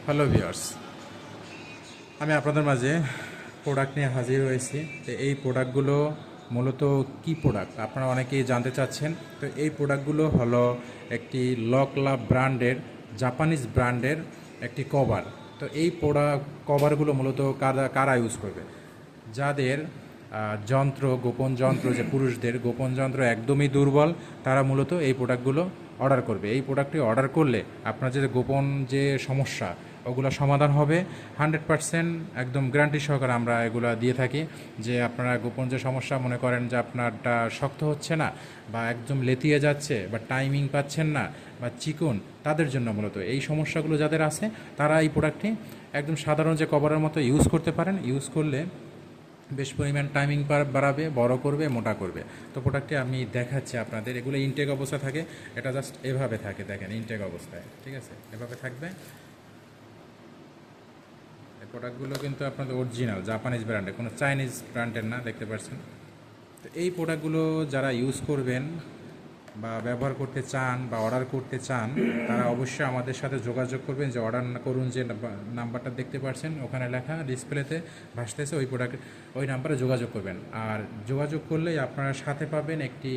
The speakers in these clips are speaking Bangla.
হ্যালো ভিউয়ার্স, আমি আপনাদের মাঝে প্রোডাক্ট নিয়ে হাজির হয়েছি। তো এই প্রোডাক্টগুলো মূলত কি প্রোডাক্ট আপনারা অনেকেই জানতে চাচ্ছেন। তো এই প্রোডাক্টগুলো হলো একটি লকলা ব্র্যান্ডের, জাপানিজ ব্র্যান্ডের একটি কভার। তো এই কভারগুলো মূলত কারা ইউজ করবে? যাদের গোপন যন্ত্র, যে পুরুষদের গোপন যন্ত্র একদমই দুর্বল, তারা মূলত এই প্রোডাক্টগুলো অর্ডার করবে। এই প্রোডাক্টটি অর্ডার করলে আপনার যে গোপন যে সমস্যা, ওগুলো সমাধান হবে 100%। একদম গ্যারান্টি সহকারে আমরা এগুলো দিয়ে থাকি। যে আপনারা গোপন যে সমস্যা, মনে করেন যে আপনারটা শক্ত হচ্ছে না, বা একদম লেতিয়ে যাচ্ছে, বা টাইমিং পাচ্ছেন না, বা চিকন, তাদের জন্য মূলত এই সমস্যাগুলো যাদের আছে, তারা এই প্রোডাক্টটি একদম সাধারণ যে কভারের মতো ইউজ করতে পারেন। ইউজ করলে বেশ পরিমাণ টাইমিং বাড়াবে, বড় করবে, মোটা করবে। তো প্রোডাক্টটি আমি দেখাচ্ছি আপনাদের। এগুলো ইনটেক অবস্থা থাকে, এটা জাস্ট এভাবে থাকে, দেখেন ইনটেক অবস্থায়, ঠিক আছে, এভাবে থাকবে। এই প্রোডাক্টগুলো কিন্তু আপনাদের অরিজিনাল জাপানিজ ব্র্যান্ডের, কোনো চাইনিজ ব্র্যান্ডের না, দেখতে পাচ্ছেন। তো এই প্রোডাক্টগুলো যারা ইউজ করবেন বা ব্যবহার করতে চান বা অর্ডার করতে চান, তারা অবশ্যই আমাদের সাথে যোগাযোগ করবেন। যে অর্ডার করুন, যে নাম্বারটা দেখতে পাচ্ছেন ওখানে লেখা ডিসপ্লেতে ভাসতেছে, ওই নাম্বারে যোগাযোগ করবেন। আর যোগাযোগ করলেই আপনারা সাথে পাবেন একটি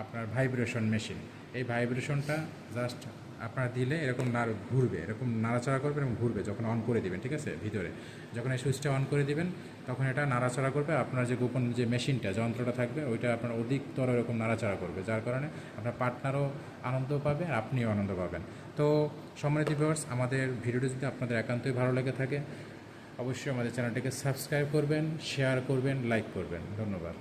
আপনার ভাইব্রেশন মেশিন। এই ভাইব্রেশনটা জাস্ট আপনারা দিলে এরকম ঘুরবে, এরকম নাড়াচাড়া করবে এবং ঘুরবে যখন অন করে দিবেন, ঠিক আছে। ভিতরে যখন এই সুইচটা অন করে দিবেন, তখন এটা নাড়াচাড়া করবে। আপনার যে গোপন যে মেশিনটা, যন্ত্রটা থাকবে, ওইটা আপনার অধিকতর এরকম নাড়াচাড়া করবে, যার কারণে আপনার পার্টনারও আনন্দ পাবে আর আপনিও আনন্দ পাবেন। তো সম্মানিত ভিউয়ার্স, আমাদের ভিডিওটি যদি আপনাদের একান্তই ভালো লেগে থাকে, অবশ্যই আমাদের চ্যানেলটিকে সাবস্ক্রাইব করবেন, শেয়ার করবেন, লাইক করবেন। ধন্যবাদ।